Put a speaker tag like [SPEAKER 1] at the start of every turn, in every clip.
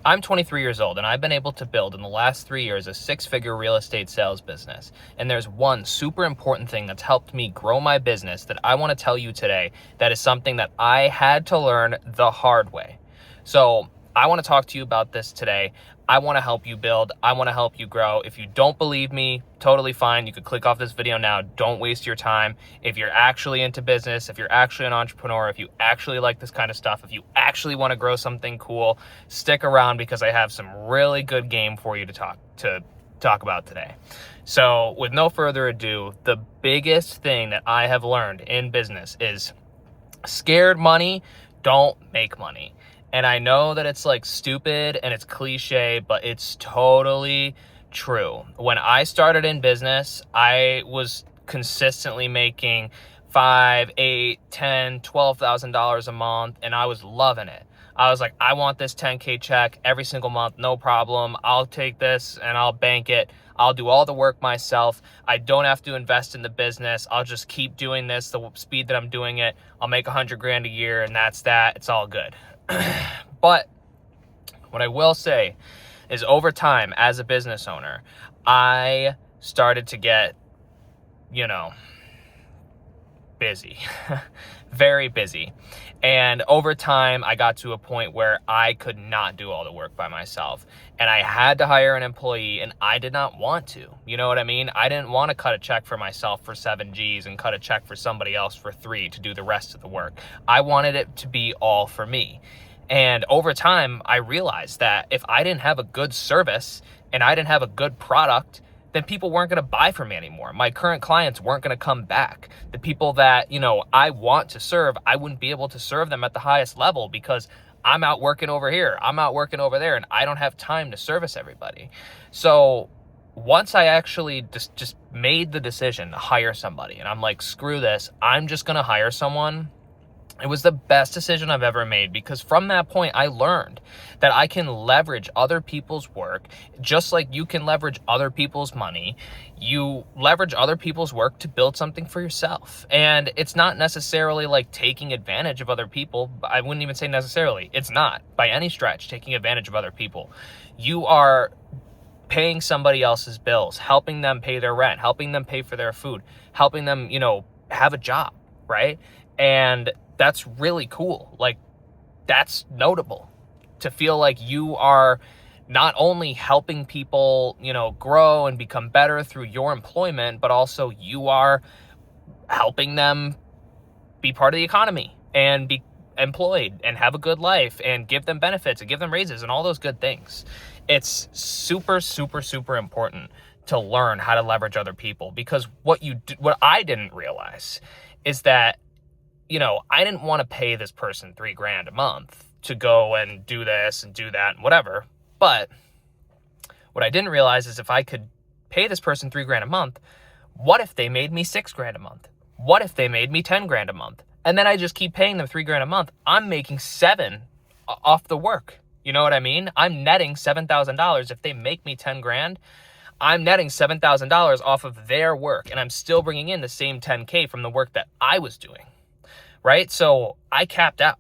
[SPEAKER 1] I'm 23 years old and I've been able to build in the last 3 years a six-figure real estate sales business. And there's one super important thing that's helped me grow my business that I want to tell you today that is something that I had to learn the hard way. So I want to talk to you about this today. I want to help you build. I want to help you grow. If you don't believe me, totally fine. You could click off this video now. Don't waste your time. If you're actually into business, if you're actually an entrepreneur, if you actually like this kind of stuff, if you actually want to grow something cool, stick around because I have some really good game for you to talk about today. So with no further ado, the biggest thing that I have learned in business is scared money don't make money. And I know that it's like stupid and it's cliche, but it's totally true. When I started in business, I was consistently making $5, $8, $10, $12,000 a month, and I was loving it. I was like, I want this 10K check every single month, no problem. I'll take this and I'll bank it. I'll do all the work myself. I don't have to invest in the business. I'll just keep doing this the speed that I'm doing it. I'll make $100,000 a year and that's that. It's all good. But what I will say is over time as a business owner, I started to get, busy, very busy. And over time, I got to a point where I could not do all the work by myself. And I had to hire an employee and I did not want to. You know what I mean? I didn't want to cut a check for myself for 7 G's and cut a check for somebody else for 3 to do the rest of the work. I wanted it to be all for me. And over time, I realized that if I didn't have a good service and I didn't have a good product, then people weren't going to buy from me anymore. My current clients weren't going to come back. The people that, I want to serve, I wouldn't be able to serve them at the highest level because I'm out working over here, I'm out working over there, and I don't have time to service everybody. So once I actually just made the decision to hire somebody, and I'm like, screw this, I'm just going to hire someone. It was the best decision I've ever made because from that point, I learned that I can leverage other people's work just like you can leverage other people's money. You leverage other people's work to build something for yourself. And it's not necessarily like taking advantage of other people. I wouldn't even say necessarily. It's not by any stretch taking advantage of other people. You are paying somebody else's bills, helping them pay their rent, helping them pay for their food, helping them, have a job, right? And that's really cool. Like, that's notable to feel like you are not only helping people, grow and become better through your employment, but also you are helping them be part of the economy and be employed and have a good life and give them benefits and give them raises and all those good things. It's super, super, super important to learn how to leverage other people because what I didn't realize is that I didn't want to pay this person $3,000 a month to go and do this and do that and whatever. But what I didn't realize is if I could pay this person $3,000 a month, what if they made me $6,000 a month? What if they made me $10,000 a month? And then I just keep paying them $3,000 a month. I'm making $7,000 off the work. You know what I mean? I'm netting $7,000. If they make me $10,000, I'm netting $7,000 off of their work. And I'm still bringing in the same 10K from the work that I was doing. Right? So I capped out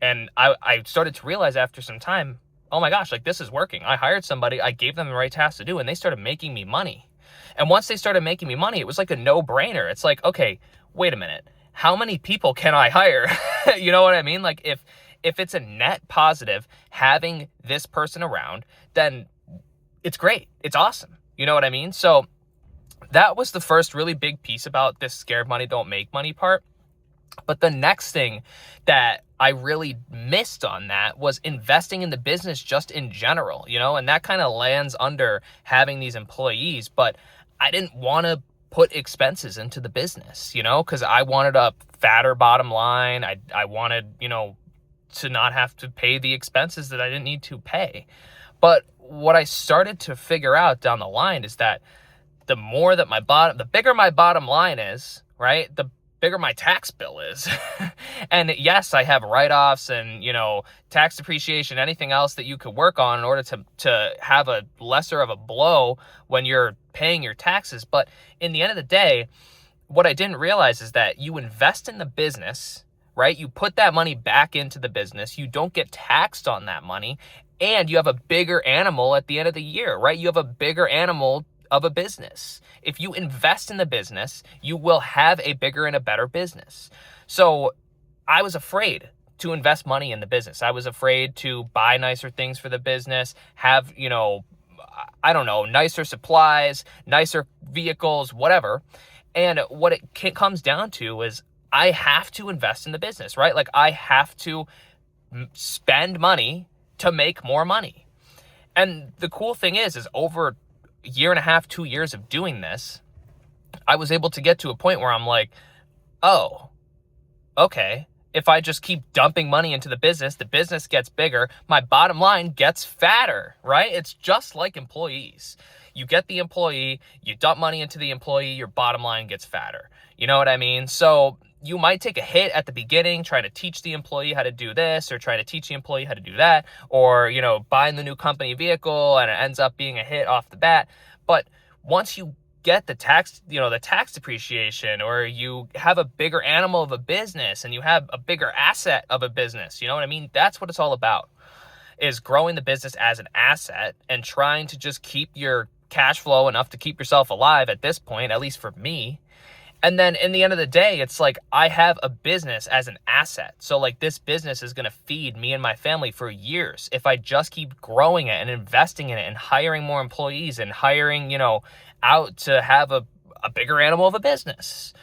[SPEAKER 1] and I started to realize after some time, oh my gosh, like this is working. I hired somebody, I gave them the right task to do, and they started making me money. And once they started making me money, it was like a no-brainer. It's like, okay, wait a minute. How many people can I hire? You know what I mean? Like if it's a net positive having this person around, then it's great. It's awesome. You know what I mean? So that was the first really big piece about this scared money don't make money part. But the next thing that I really missed on that was investing in the business just in general, and that kind of lands under having these employees. But I didn't want to put expenses into the business, because I wanted a fatter bottom line. I wanted, to not have to pay the expenses that I didn't need to pay. But what I started to figure out down the line is that the bigger my bottom line is, right, the bigger my tax bill is. And yes, I have write-offs and, tax depreciation, anything else that you could work on in order to have a lesser of a blow when you're paying your taxes. But in the end of the day, what I didn't realize is that you invest in the business, right? You put that money back into the business. You don't get taxed on that money. and you have a bigger animal at the end of the year, right? You have a bigger animal of a business. If you invest in the business, you will have a bigger and a better business. So I was afraid to invest money in the business. I was afraid to buy nicer things for the business, have, I don't know, nicer supplies, nicer vehicles, whatever. And what it comes down to is I have to invest in the business, right? Like I have to spend money to make more money. And the cool thing is over a year and a half, 2 years of doing this, I was able to get to a point where I'm like, oh, okay. If I just keep dumping money into the business gets bigger, my bottom line gets fatter, right? It's just like employees. You get the employee, you dump money into the employee, your bottom line gets fatter. You know what I mean? So you might take a hit at the beginning trying to teach the employee how to do this or trying to teach the employee how to do that, or, buying the new company vehicle and it ends up being a hit off the bat. But once you get the tax depreciation, or you have a bigger animal of a business and you have a bigger asset of a business, you know what I mean? That's what it's all about, is growing the business as an asset and trying to just keep your cash flow enough to keep yourself alive at this point, at least for me. And then in the end of the day, it's like I have a business as an asset. So like this business is going to feed me and my family for years if I just keep growing it and investing in it and hiring more employees and hiring, out to have a bigger animal of a business.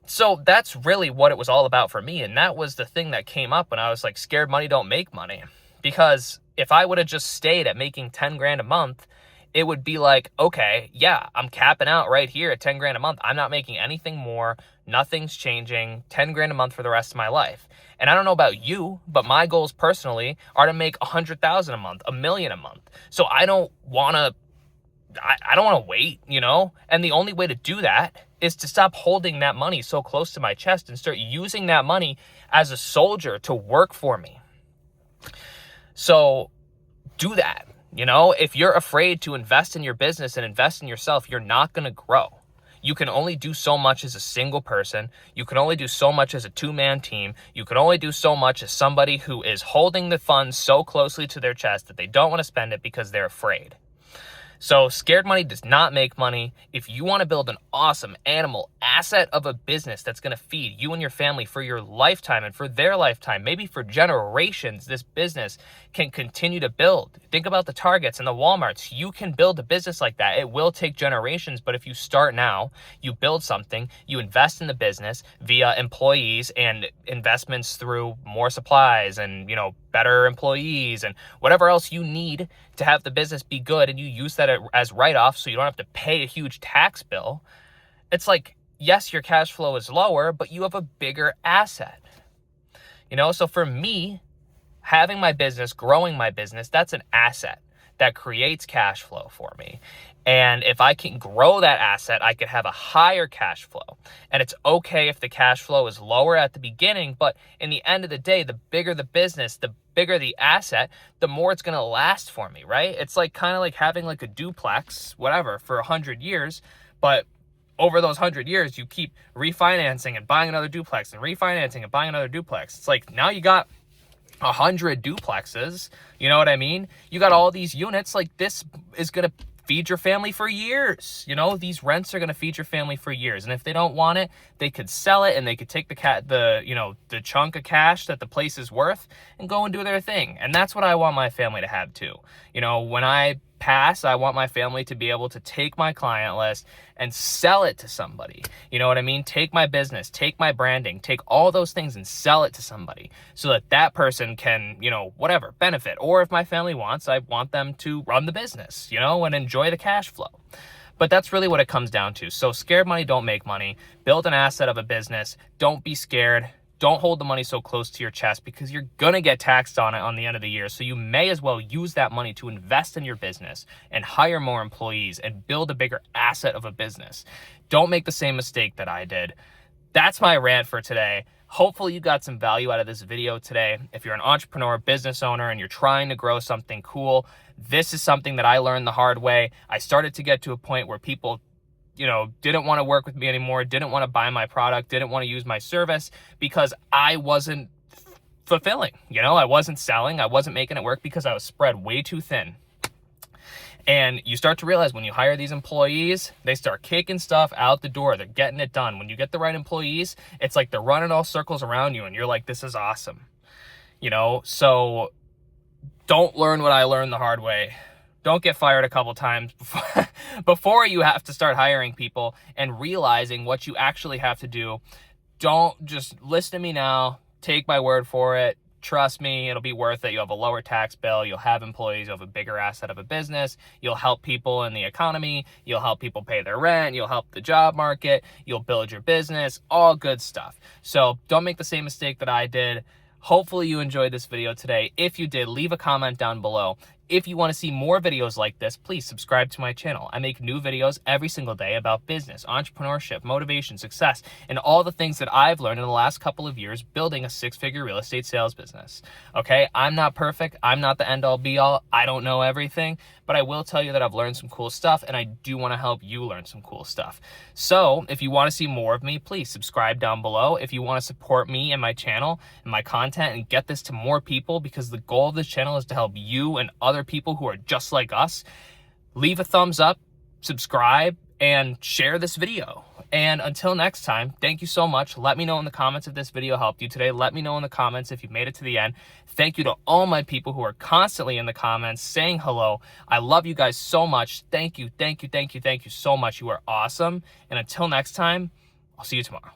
[SPEAKER 1] So that's really what it was all about for me. And that was the thing that came up when I was like, scared money don't make money. Because if I would have just stayed at making 10 grand a month, it would be like, okay, yeah, I'm capping out right here at 10 grand a month. I'm not making anything more. Nothing's changing. 10 grand a month for the rest of my life. And I don't know about you, but my goals personally are to make 100,000 a month, 1 million a month. So I don't want to wait, And the only way to do that is to stop holding that money so close to my chest and start using that money as a soldier to work for me. So do that. If you're afraid to invest in your business and invest in yourself, you're not going to grow. You can only do so much as a single person. You can only do so much as a two-man team. You can only do so much as somebody who is holding the funds so closely to their chest that they don't want to spend it because they're afraid. So scared money does not make money. If you want to build an awesome animal asset of a business that's going to feed you and your family for your lifetime and for their lifetime, maybe for generations, this business can continue to build. Think about the Targets and the Walmarts. You can build a business like that. It will take generations, but if you start now, you build something, you invest in the business via employees and investments through more supplies and, better employees and whatever else you need to have the business be good, and you use that as write-off so you don't have to pay a huge tax bill. It's like, yes, your cash flow is lower, but you have a bigger asset. So for me, having my business, growing my business, that's an asset that creates cash flow for me. And if I can grow that asset, I could have a higher cash flow. And it's okay if the cash flow is lower at the beginning, but in the end of the day, the bigger the business, the bigger the asset, the more it's going to last for me, right? It's like kind of like having like a duplex, whatever, for 100 years, but over those 100 years, you keep refinancing and buying another duplex and refinancing and buying another duplex. It's like now you got 100 duplexes, you know what I mean? You got all these units, like this is going to feed your family for years. These rents are going to feed your family for years. And if they don't want it, they could sell it and they could take the chunk of cash that the place is worth and go and do their thing. And that's what I want my family to have too. When I pass, I want my family to be able to take my client list and sell it to somebody. You know what I mean? Take my business, take my branding, take all those things and sell it to somebody so that that person can, whatever, benefit. Or if my family wants, I want them to run the business, and enjoy the cash flow. But that's really what it comes down to. So scared money don't make money. Build an asset of a business. Don't be scared. Don't hold the money so close to your chest because you're going to get taxed on it on the end of the year. So you may as well use that money to invest in your business and hire more employees and build a bigger asset of a business. Don't make the same mistake that I did. That's my rant for today. Hopefully you got some value out of this video today. If you're an entrepreneur, business owner, and you're trying to grow something cool, this is something that I learned the hard way. I started to get to a point where people didn't want to work with me anymore, didn't want to buy my product, didn't want to use my service because I wasn't fulfilling. You know, I wasn't selling, I wasn't making it work because I was spread way too thin. And you start to realize when you hire these employees, they start kicking stuff out the door. They're getting it done. When you get the right employees, it's like they're running all circles around you and you're like, this is awesome. You know, so don't learn what I learned the hard way. Don't get fired a couple times before you have to start hiring people and realizing what you actually have to do. Don't just listen to me now. Take my word for it. Trust me, it'll be worth it. You'll have a lower tax bill. You'll have employees. You'll have a bigger asset of a business. You'll help people in the economy. You'll help people pay their rent. You'll help the job market. You'll build your business. All good stuff. So don't make the same mistake that I did. Hopefully you enjoyed this video today. If you did, leave a comment down below. If you want to see more videos like this, please subscribe to my channel. I make new videos every single day about business, entrepreneurship, motivation, success, and all the things that I've learned in the last couple of years building a six-figure real estate sales business. Okay, I'm not perfect. I'm not the end-all be-all. I don't know everything, but I will tell you that I've learned some cool stuff, and I do want to help you learn some cool stuff. So if you want to see more of me, please subscribe down below. If you want to support me and my channel and my content and get this to more people, because the goal of this channel is to help you and other people who are just like us, leave a thumbs up, subscribe, and share this video. And until next time, thank you so much. Let me know in the comments if this video helped you today. Let me know in the comments if you made it to the end. Thank you to all my people who are constantly in the comments saying hello. I love you guys so much. Thank you, thank you, thank you, thank you so much. You are awesome. And until next time, I'll see you tomorrow.